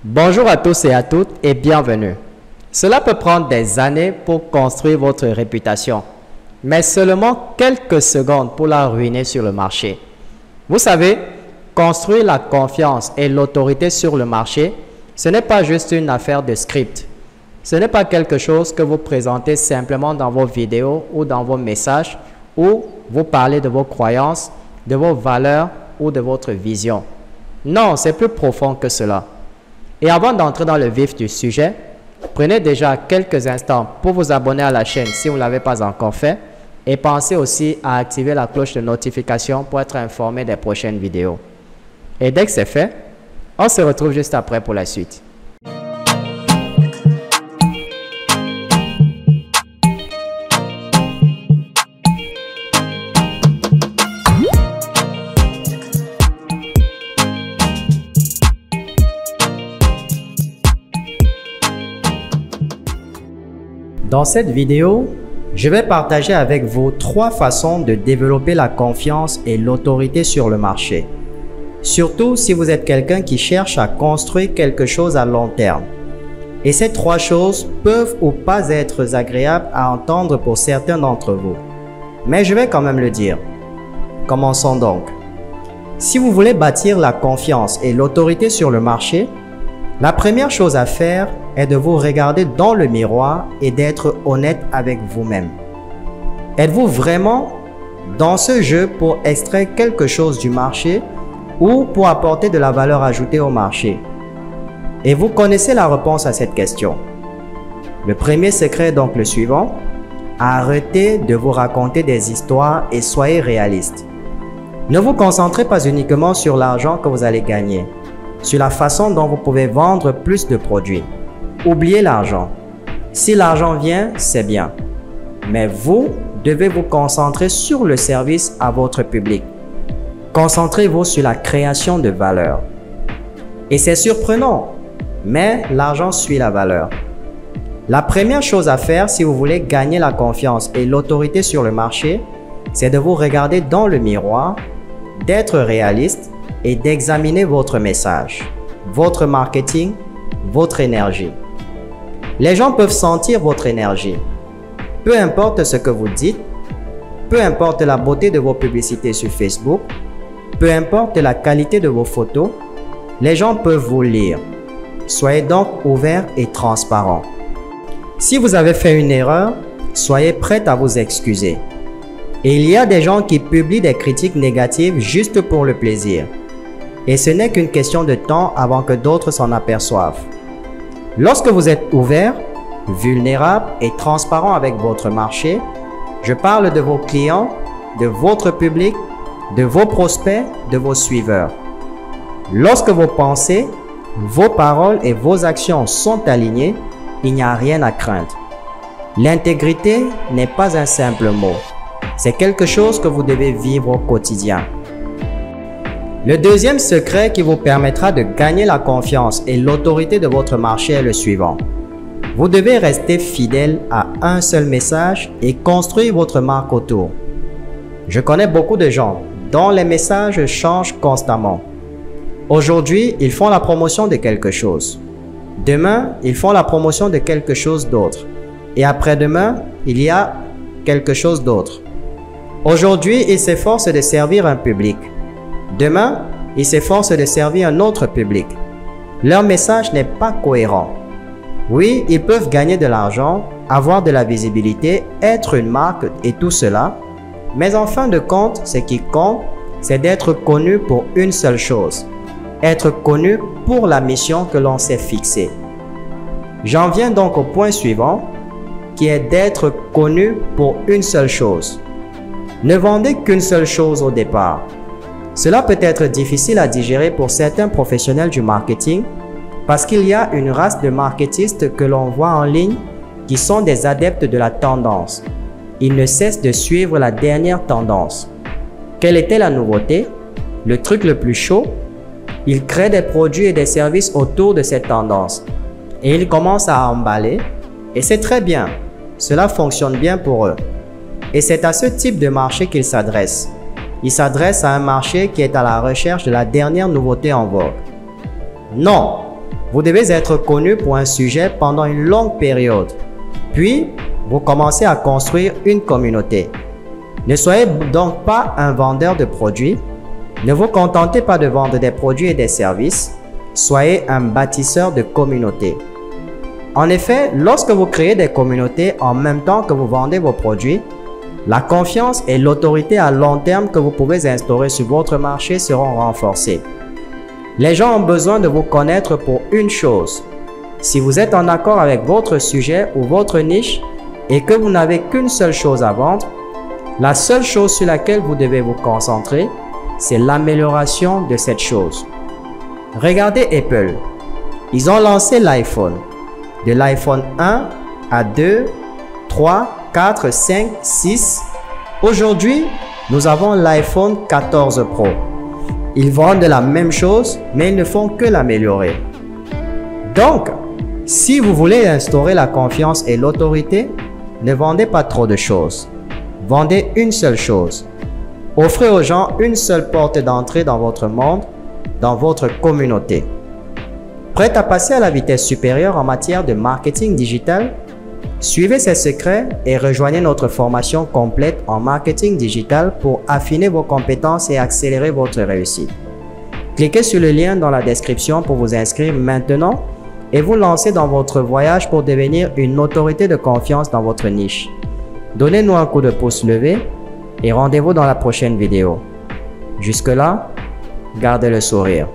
Bonjour à tous et à toutes et bienvenue. Cela peut prendre des années pour construire votre réputation, mais seulement quelques secondes pour la ruiner sur le marché. Vous savez, construire la confiance et l'autorité sur le marché, ce n'est pas juste une affaire de script. Ce n'est pas quelque chose que vous présentez simplement dans vos vidéos ou dans vos messages où vous parlez de vos croyances, de vos valeurs ou de votre vision. Non, c'est plus profond que cela. Et avant d'entrer dans le vif du sujet, prenez déjà quelques instants pour vous abonner à la chaîne si vous ne l'avez pas encore fait et pensez aussi à activer la cloche de notification pour être informé des prochaines vidéos. Et dès que c'est fait, on se retrouve juste après pour la suite. Dans cette vidéo, je vais partager avec vous 3 façons de développer la confiance et l'autorité sur le marché. Surtout si vous êtes quelqu'un qui cherche à construire quelque chose à long terme. Et ces 3 choses peuvent ou pas être agréables à entendre pour certains d'entre vous. Mais je vais quand même le dire. Commençons donc. Si vous voulez bâtir la confiance et l'autorité sur le marché, la première chose à faire est de vous regarder dans le miroir et d'être honnête avec vous-même. Êtes-vous vraiment dans ce jeu pour extraire quelque chose du marché ou pour apporter de la valeur ajoutée au marché? Et vous connaissez la réponse à cette question. Le premier secret est donc le suivant. Arrêtez de vous raconter des histoires et soyez réaliste. Ne vous concentrez pas uniquement sur l'argent que vous allez gagner, sur la façon dont vous pouvez vendre plus de produits. Oubliez l'argent. Si l'argent vient, c'est bien. Mais vous devez vous concentrer sur le service à votre public. Concentrez-vous sur la création de valeur. Et c'est surprenant, mais l'argent suit la valeur. La première chose à faire si vous voulez gagner la confiance et l'autorité sur le marché, c'est de vous regarder dans le miroir, d'être réaliste et d'examiner votre message, votre marketing, votre énergie. Les gens peuvent sentir votre énergie. Peu importe ce que vous dites, peu importe la beauté de vos publicités sur Facebook, peu importe la qualité de vos photos, les gens peuvent vous lire. Soyez donc ouvert et transparent. Si vous avez fait une erreur, soyez prêt à vous excuser. Et il y a des gens qui publient des critiques négatives juste pour le plaisir. Et ce n'est qu'une question de temps avant que d'autres s'en aperçoivent. Lorsque vous êtes ouvert, vulnérable et transparent avec votre marché, je parle de vos clients, de votre public, de vos prospects, de vos suiveurs. Lorsque vos pensées, vos paroles et vos actions sont alignées, il n'y a rien à craindre. L'intégrité n'est pas un simple mot. C'est quelque chose que vous devez vivre au quotidien. Le deuxième secret qui vous permettra de gagner la confiance et l'autorité de votre marché est le suivant. Vous devez rester fidèle à un seul message et construire votre marque autour. Je connais beaucoup de gens dont les messages changent constamment. Aujourd'hui, ils font la promotion de quelque chose. Demain, ils font la promotion de quelque chose d'autre. Et après-demain, il y a quelque chose d'autre. Aujourd'hui, ils s'efforcent de servir un public. Demain, ils s'efforcent de servir un autre public. Leur message n'est pas cohérent. Oui, ils peuvent gagner de l'argent, avoir de la visibilité, être une marque et tout cela. Mais en fin de compte, ce qui compte, c'est d'être connu pour une seule chose. Être connu pour la mission que l'on s'est fixée. J'en viens donc au point suivant, qui est d'être connu pour une seule chose. Ne vendez qu'une seule chose au départ. Cela peut être difficile à digérer pour certains professionnels du marketing parce qu'il y a une race de marketistes que l'on voit en ligne qui sont des adeptes de la tendance. Ils ne cessent de suivre la dernière tendance. Quelle était la nouveauté? Le truc le plus chaud? Ils créent des produits et des services autour de cette tendance et ils commencent à emballer et c'est très bien. Cela fonctionne bien pour eux. Et c'est à ce type de marché qu'ils s'adressent. Il s'adresse à un marché qui est à la recherche de la dernière nouveauté en vogue. Non, Vous devez être connu pour un sujet pendant une longue période. Puis, vous commencez à construire une communauté. Ne soyez donc pas un vendeur de produits. Ne vous contentez pas de vendre des produits et des services. Soyez un bâtisseur de communautés. En effet, lorsque vous créez des communautés en même temps que vous vendez vos produits, la confiance et l'autorité à long terme que vous pouvez instaurer sur votre marché seront renforcées. Les gens ont besoin de vous connaître pour une chose. Si vous êtes en accord avec votre sujet ou votre niche et que vous n'avez qu'une seule chose à vendre, la seule chose sur laquelle vous devez vous concentrer, c'est l'amélioration de cette chose. Regardez Apple. Ils ont lancé l'iPhone. De l'iPhone 1 à 2, 3, 4, 5, 6. Aujourd'hui, nous avons l'iPhone 14 Pro. Ils vendent la même chose, mais ils ne font que l'améliorer. Donc, si vous voulez instaurer la confiance et l'autorité, ne vendez pas trop de choses. Vendez une seule chose. Offrez aux gens une seule porte d'entrée dans votre monde, dans votre communauté. Prêt à passer à la vitesse supérieure en matière de marketing digital? Suivez ces secrets et rejoignez notre formation complète en marketing digital pour affiner vos compétences et accélérer votre réussite. Cliquez sur le lien dans la description pour vous inscrire maintenant et vous lancer dans votre voyage pour devenir une autorité de confiance dans votre niche. Donnez-nous un coup de pouce levé et rendez-vous dans la prochaine vidéo. Jusque-là, gardez le sourire.